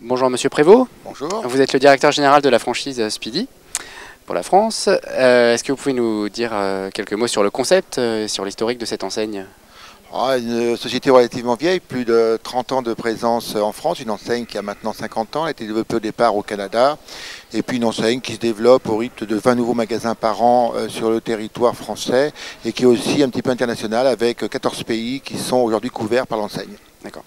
Bonjour Monsieur Prévost. Bonjour. Vous êtes le directeur général de la franchise Speedy pour la France. Est-ce que vous pouvez nous dire quelques mots sur le concept et sur l'historique de cette enseigne? Une société relativement vieille, plus de 30 ans de présence en France, une enseigne qui a maintenant 50 ans, elle a été développée au départ au Canada, et puis une enseigne qui se développe au rythme de 20 nouveaux magasins par an sur le territoire français, et qui est aussi un petit peu international avec 14 pays qui sont aujourd'hui couverts par l'enseigne. D'accord.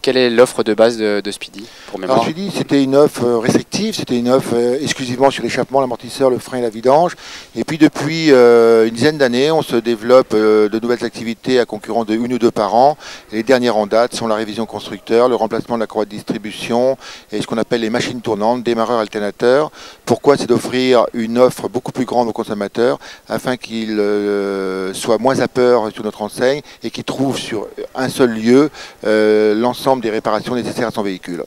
Quelle est l'offre de base de Speedy pour mémoire? Alors, Speedy, c'était une offre restrictive, c'était une offre exclusivement sur l'échappement, l'amortisseur, le frein et la vidange. Et puis depuis une dizaine d'années, on se développe de nouvelles activités à concurrence de 1 ou 2 par an. Et les dernières en date sont la révision constructeur, le remplacement de la courroie de distribution et ce qu'on appelle les machines tournantes, démarreurs alternateurs. Pourquoi? C'est d'offrir une offre beaucoup plus grande aux consommateurs afin qu'ils soient moins à peur sur notre enseigne et qu'ils trouvent sur un seul lieu l'ensemble des réparations nécessaires à son véhicule.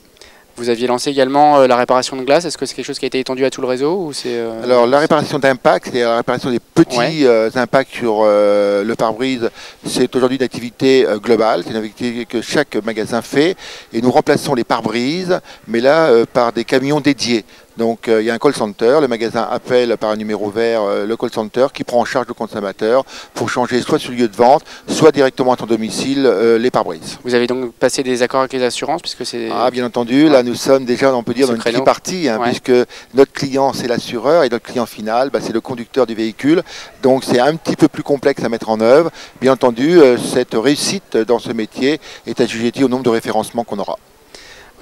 Vous aviez lancé également la réparation de glace. Est-ce que c'est quelque chose qui a été étendu à tout le réseau ou c'est Alors la réparation d'impact, c'est la réparation des petits impacts sur le pare-brise, c'est aujourd'hui une activité globale, c'est une activité que chaque magasin fait et nous remplaçons les pare-brises, mais là par des camions dédiés. Donc il y a un call center, le magasin appelle par un numéro vert le call center qui prend en charge le consommateur pour changer soit sur le lieu de vente, soit directement à son domicile les pare-brises. Vous avez donc passé des accords avec les assurances puisque c'est... Ah bien entendu, là nous sommes déjà, on peut dire, dans une tripartie, puisque notre client c'est l'assureur et notre client final c'est le conducteur du véhicule. Donc c'est un petit peu plus complexe à mettre en œuvre. Bien entendu, cette réussite dans ce métier est assujettie au nombre de référencements qu'on aura.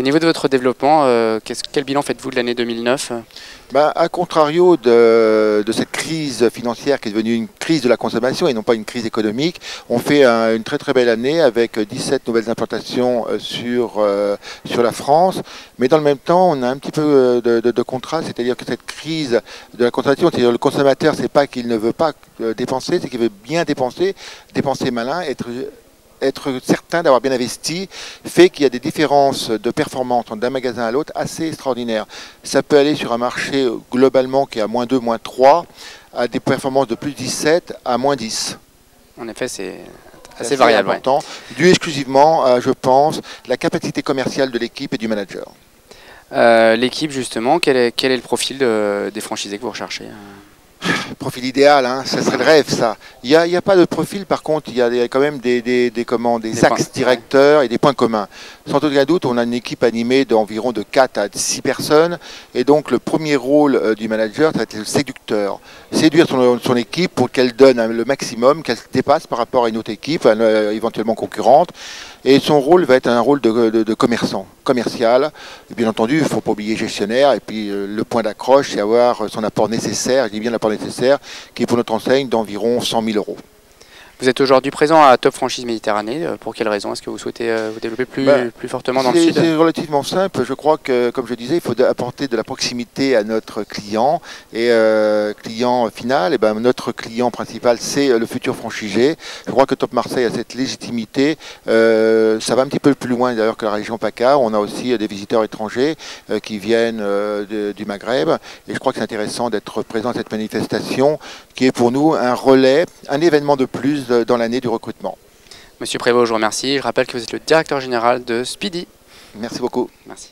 Au niveau de votre développement, quel bilan faites-vous de l'année 2009? À contrario de cette crise financière qui est devenue une crise de la consommation et non pas une crise économique, on fait une très très belle année avec 17 nouvelles implantations sur la France. Mais dans le même temps, on a un petit peu de contraste, c'est-à-dire que cette crise de la consommation, c'est-à-dire le consommateur, c'est pas qu'il ne veut pas dépenser, c'est qu'il veut bien dépenser, dépenser malin, être certain d'avoir bien investi, fait qu'il y a des différences de performance d'un magasin à l'autre assez extraordinaires. Ça peut aller sur un marché globalement qui est à -2, -3, à des performances de plus 17 à -10. En effet, c'est assez variable. Important, dû exclusivement à, je pense, la capacité commerciale de l'équipe et du manager. L'équipe, justement, quel est le profil des franchisés que vous recherchez? Profil idéal, ça serait le rêve, ça. Il n'y a pas de profil, par contre, il y a quand même des axes directeurs et des points communs. Sans aucun doute, on a une équipe animée d'environ de 4 à 6 personnes, et donc le premier rôle du manager, ça va être le séducteur. Séduire son équipe pour qu'elle donne le maximum, qu'elle se dépasse par rapport à une autre équipe, éventuellement concurrente, et son rôle va être un rôle de commerçant, commercial. Et bien entendu, il ne faut pas oublier gestionnaire, et puis le point d'accroche, c'est avoir son apport nécessaire, je dis bien l'apport nécessaire, qui est pour notre enseigne d'environ 100 000 €. Vous êtes aujourd'hui présent à Top Franchise Méditerranée. Pour quelle raison? Est-ce que vous souhaitez vous développer plus fortement dans le sud? C'est relativement simple. Je crois que, comme je disais, il faut apporter de la proximité à notre client. Et client final, notre client principal, c'est le futur franchisé. Je crois que Top Marseille a cette légitimité. Ça va un petit peu plus loin d'ailleurs que la région PACA. On a aussi des visiteurs étrangers qui viennent du Maghreb. Et je crois que c'est intéressant d'être présent à cette manifestation qui est pour nous un relais, un événement de plus dans l'année du recrutement. Monsieur Prévost, je vous remercie. Je rappelle que vous êtes le directeur général de Speedy. Merci beaucoup. Merci.